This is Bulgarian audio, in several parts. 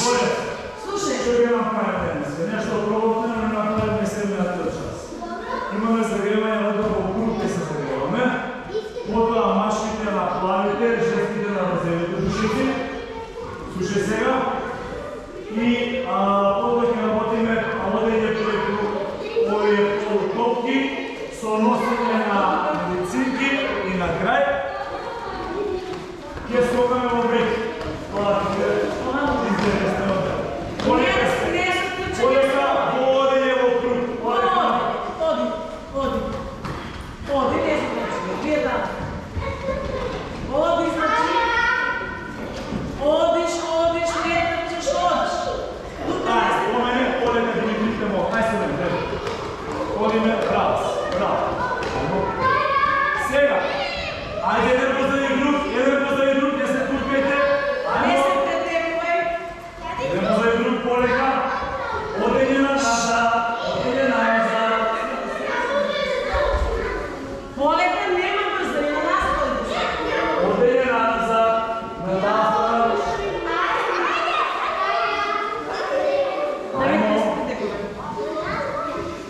Слушай. Ще ги направим днес. Нещо пробваме, но не направим следната част. Имаме загреване на дълго круг, се загреваме. Потоа машките на плавите, жестките на разделите душите. Слушай сега. И потоа ќе работиме водење преку овие полутопки со носење на медицинки и на крај ќе скокаме во брик. Това е интересно. Полека водење во круг. Оди, не значи, гледам. Оди, значи. Одиш, не трчаш, одиш. Ајде, по мене, полека да ми кликнемо. Ајде се не, одиме, браво. Сега, ајде еден позади друг, не се туркајте. Не се претекувай. Еден позади друг, полека. Одење назад. Полека нема брзо, нема настави. Одење назад, надастав. Не се претекувай.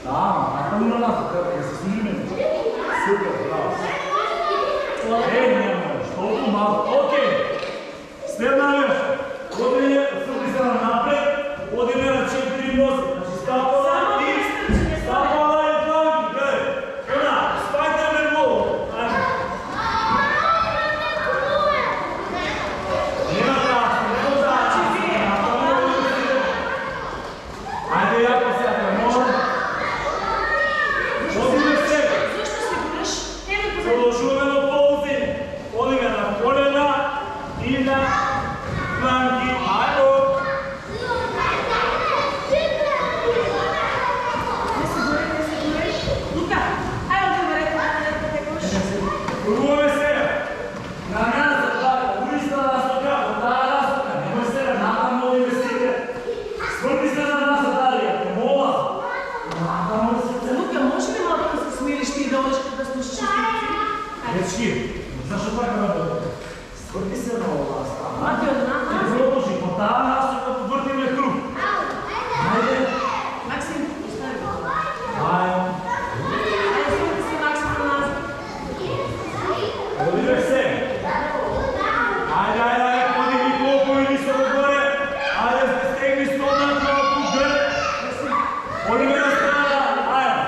Накамо на нас, ќе се служиме. Супер, браво. Не можеш, толку малко. Окей. Следна веж. Одење, стъпи се напред, одење на 4 носи. Значи стапала и планки. Гледай. Она, спајте ме много. Ајде. Нема трасти, нема трасти. Ајде, јако сега, може. Одиме сега. Зашто се гураш? Продолжуваме до ползи. Одиме на колена и на планки. Ајде. Пробуваме сега. На назад, уиста насока, во таа насока. Немој сега, натаму одиме сите. Сврти се на назад, Дарија, те мола. Натаму сите. Лука, може ли малко да се смириш ти и да одиш да слушаш инструкции? Дечки, зашто така работи? Сврти се на оваа страна. Мати од нас. Ќе продолжи, по таа насока повртиме круг. Ајде. Максим, остави. Ајде. Ајде, сврти се Максим на нас. Одиме се. Ајде, подигни колко или со горе. Ајде, стегни стомна колку гр. Одиме на страна. Ајде.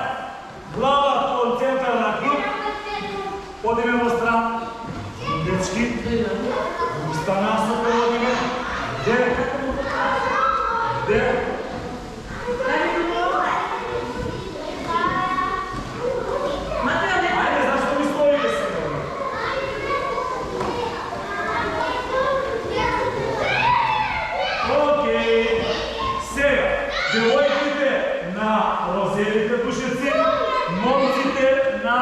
Глава кон центар на круг. Одиме во страна. Дечки. Уста насока одиме. Де? Ајде, зашто ми стоите сега? Окей. Сега, девојките на розелите душици, момците на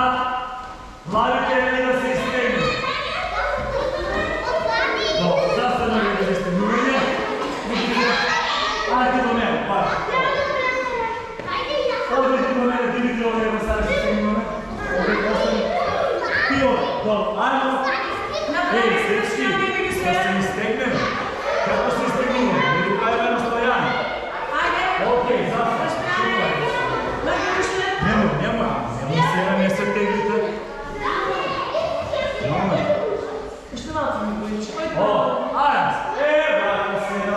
младите и да се изтегнат. Добро, заставно ги да се изтегнуваме. Ајде до мене, пак. Одите до мене, Димитри, одите сега се изтегнуваме. Одите остани. Пио, добро, ајде. Ей, дечки, да се изтегнем. Како се изтегнуваме? Не докајме на стојане. Окей, заставно. Нема сега не се теглите. Што малко ми боиш? Ајде, брате, сега.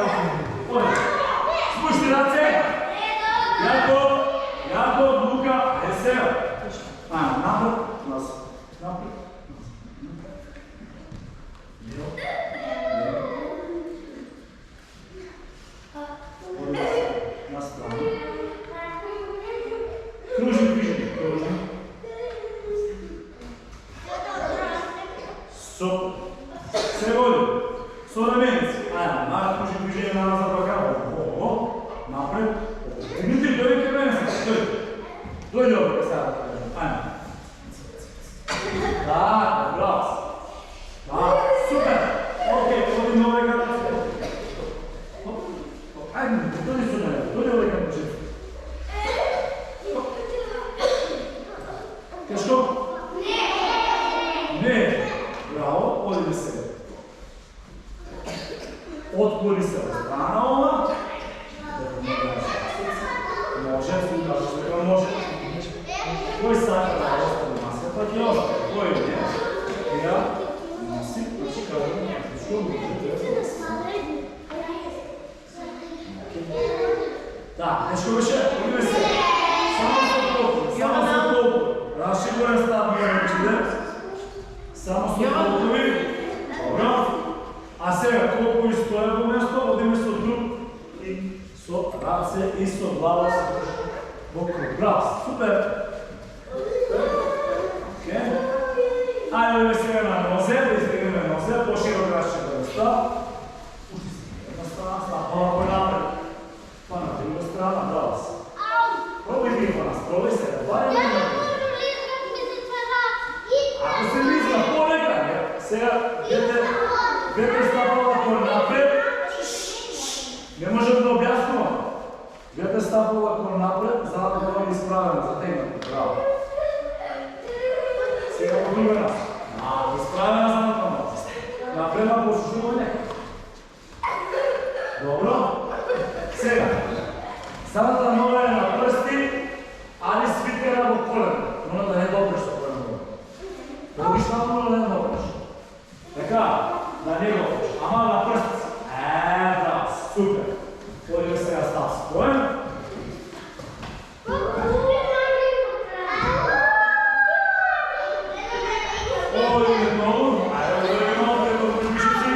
Оди. Спушти раце. Јако, Лука, сега. Напред, назад. Напред. Оди на страна. Кружи. Се води. Со раменици. Ајде, кружи движење на назад ръка. Напред. Димитри, дојди кај мене сега. Дојди овде сега да кажем. Ајде. Браво. Супер. Окей, одиме овде кај нас. Ајде, дојди со мене. Дојди овде кај почеток. Тешко? Не. Браво, одиме сега. Отвори се од страна ова. Да, дечко беше, одиме се. Само со толку. Расширен став мораме само со толкови. Добро. А сега колку и стоја во место, одиме со друг и со раце и со глава во круг. Браво, супер. Ајде одиме сега на нозе, да избегнеме нозе, поширок расширен став. Пушти се една страна, става по напред. Па на друга страна, браво се. Пробај ги па нас, пробај се, барем напред. Ако се лизна полека, сега двете стапала кон напред. Не можем да објаснуваме. Двете стапала кон напред, за да бъдем изправени, затегнати. Браво. Сега по друга нас. Изправена за напред. Напрема послушуване. Добро. Сега. Самата нога е на пръсти, али свитера во колено. Но да не добреш со колено. Пробиш намало да не добреш. Така, да не добреш. Ама на пръсти. Браво, супер. Одиме сега став споен. Одиме много. Одиме много преко прибишници.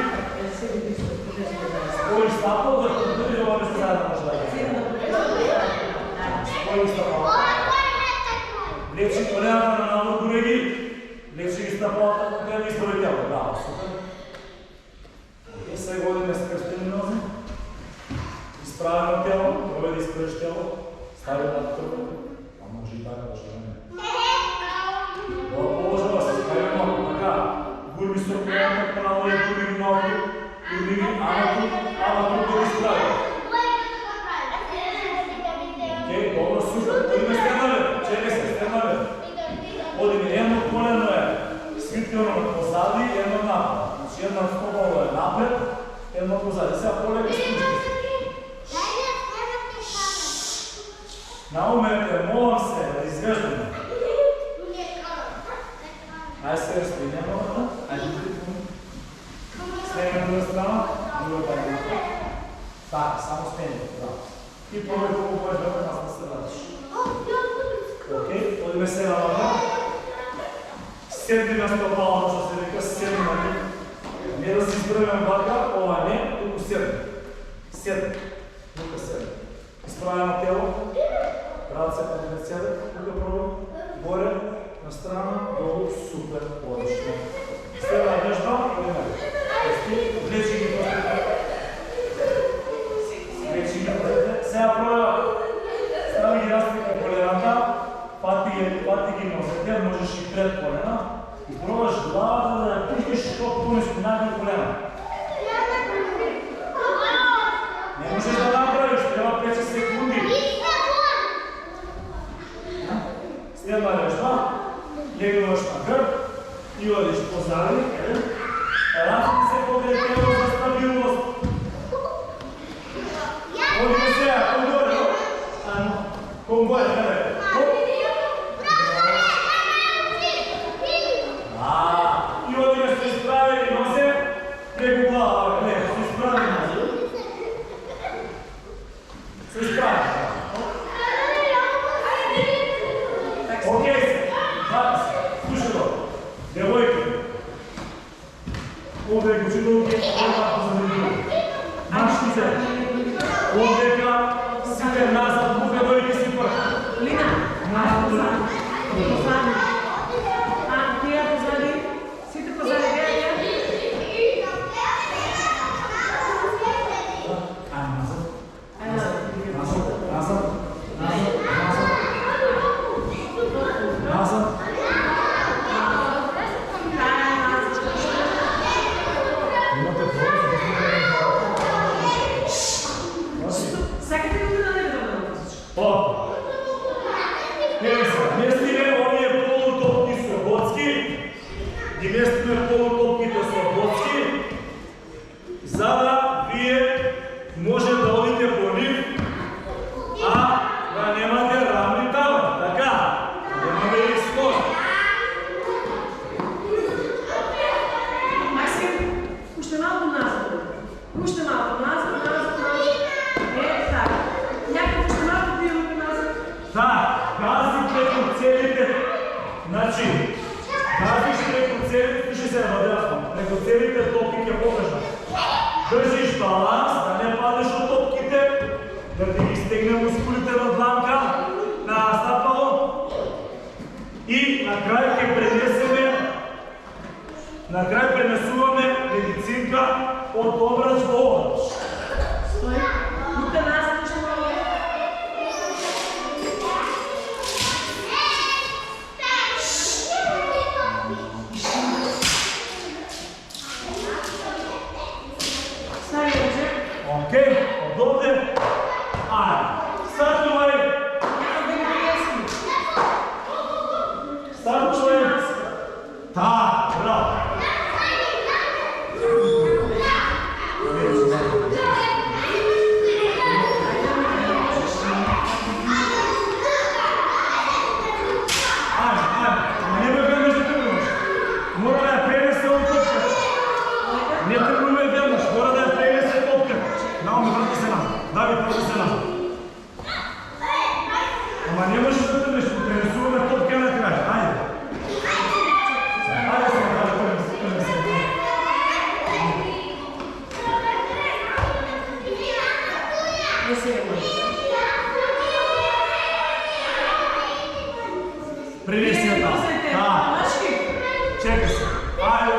Споиш стапал, да подбери ова без трябва да може да е. Споиш стапал. Лепши колената на надвор, колеги. Лепши ги стъпалата, но да изправи тяло. Браво, супер. И сега одиме с кръстени нози. Изправено тяло, пробай да изправиш тяло. Стави на тръпа. А може и така да ще не. Добро положила се, изправи много. Така, гурби с ръковата, право и гурби ги малко. Гурби ги, ама тук да изправи. Окей, добро, супер. Одиме стегнале. Чекай се, стегнале. Одиме, едно колено е свитлено позади, едно напред. Значи една стопало е напред, едно позади. Сега полека спушти се. Наумете, молам се, да извеждаме. Айде се разпинем ногата. Айде да припомни. Снемем друга страна, другата е напред. Така, само снемем. И пробай колко бъдеш да нас да се радиш. Окей, одиме сега навън. Седни на стопала, що се века, седни на них. Не да си избърваме бака, ова не, тук седни. Седни. Тук седни. Изправено тяло. Раце па да седи. Тук пробвам. Горе, на страна, долу, супер, отлично. Следва вежба, одиме. Влечи ги пътите. Влечи ги пътите. Сега пробва. Стави ги разлика колената. Пати ги носете, можеш и пред колена. И пробваш главата да я пуснеш по-ниско над колена. Не можеш да направиш, трябва 5 секунди. Следва вежба, легнуваш на гърб и одиш позади. Разни се поглед тело за стабилност. Одиме сега, по-горе. По-горе, гледай. И одиме се изправени нозе, преко глава, не, се изправени нозе. Се изправени. Окей се, слушай го, девойки. Овде учителки, малко замедили. Мачките, овдека, сите назад, тук девойки си първ. Лина, назад. Позади. Тия позади. Сите позади. Местиме полутопките слободски, за да вие може да одите по нив между целите топки ќе покажам. Држиш баланс, да не падеш от топките, да ти ги стегне мускулите на дланка, на стапало. И накрај ќе пренесуваме медицинка од обрач во обрач. Стои. Тука нас нешто Окей, од овде. Ајде. Стартувај. Стартувај. Браво. Ама не можеш да тръгнеш, пренесуваме топка накрая. Айде. Айде сега, тръгне се. Не се може. Пренеси я там. Чекай се. Айде.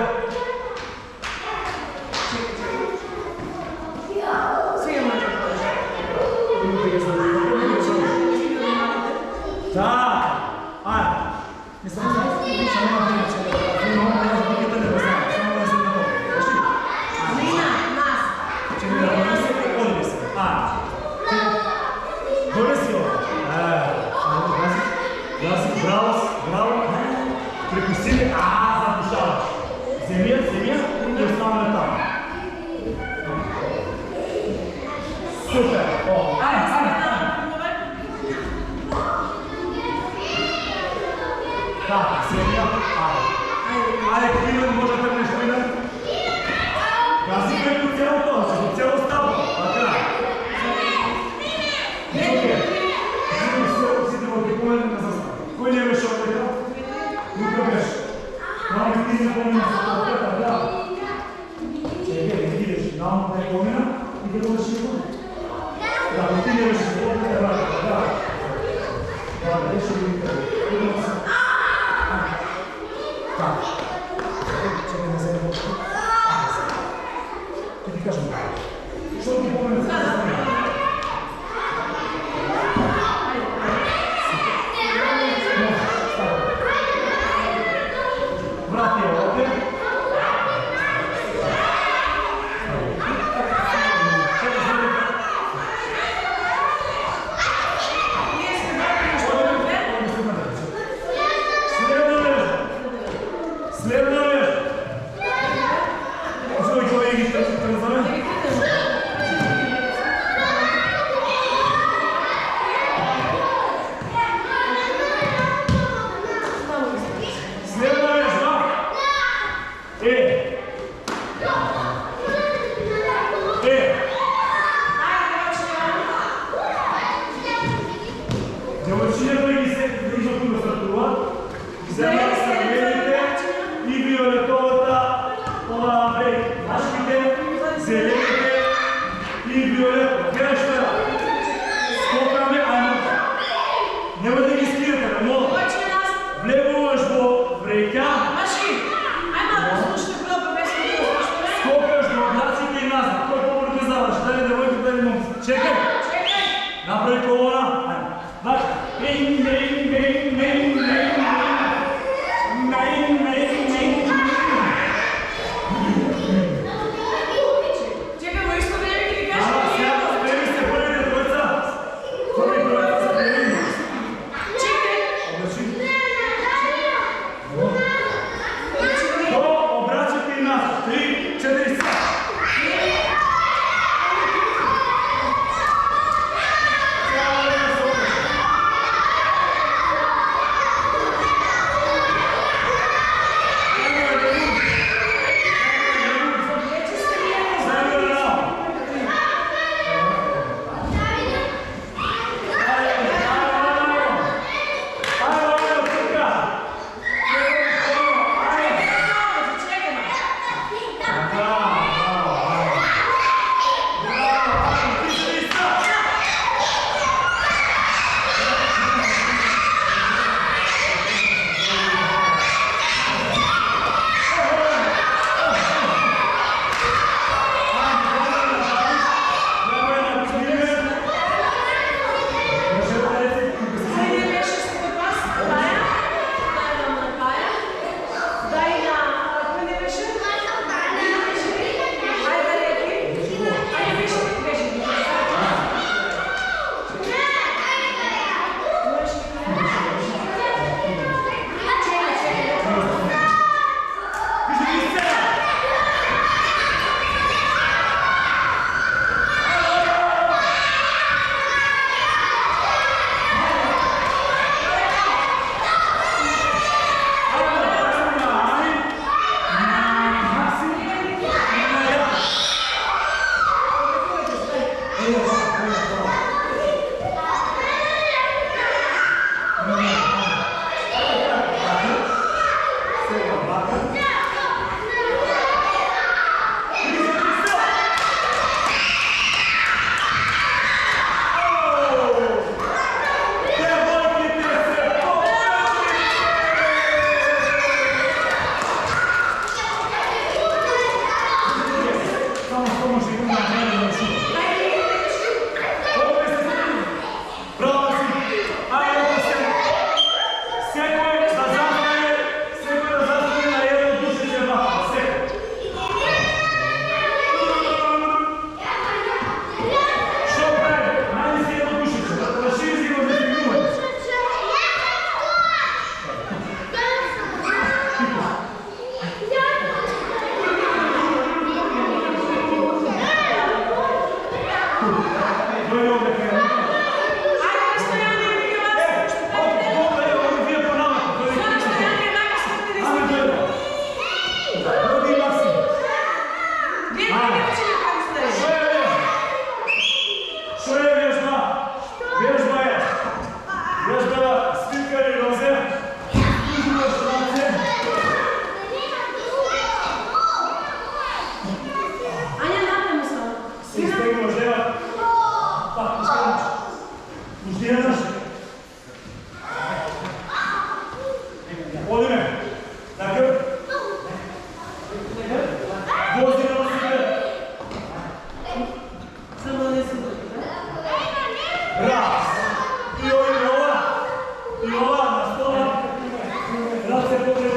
Сега може да кажа. Да! Айде! Не съм само на време, че много не да букета не възна. Само да се на това. Кажи? Нина, нас! Че не да бъде се, оди се. Айде! Горе си оди. Браво! Препусти ли? Запушаваш. Земя и оставаме там. Супер! Айде! Да, сега, айде, Климент, може да тръгнеш, Климент. Да си гледа до цялото, до цяло става. Така. Окей. Си да отекуваме на застава. Кой не беше от така? Лука беше. Мамо, ти не помня за това, да. Чекай, не видиш, мамо да е помня и да бъдеш и помня. Да, но ти не беше от така, да. Да, беше и така. Так. Чекай да се не бъде. Ще ти кажем. Що ти помня за това? Врати я, окей? Следно нещо. Взимай колеги, ще се тръзваме. Следно нещо. Девочината ги се вижда тук за това. Взема сървените и виолетовата машките, зелените и виолет. Гледаш това? Скокаме, няма да ги спирате, не мога. Влегуваш во врека. Скокаш до облаците и назад. Кой по-организаваш? Дали девойка, дали момци. Чекай! Направи колона. Вака. Dojde ovdje krenu. Ajde, Stojane, vidio vas. Dobro, evo, oni dvije po nama. Sada Stojane, najbolj smrti Ajme, dojde. Dojde i Maksim. Gdje je učenje kako stoji? Što je vježba? Što je vježba? Vježba je. Vježba je spilkari roze. Uzimo štrance. Anja, napravimo samo. Svi stegnemo ževa. Tako, uskrenuš. Uzdjenaš. Odime. Na grb. Vozi na nosite. Samo da ne se dođe, da? Raz. I ova. I ova na stola. Raz se pogleda.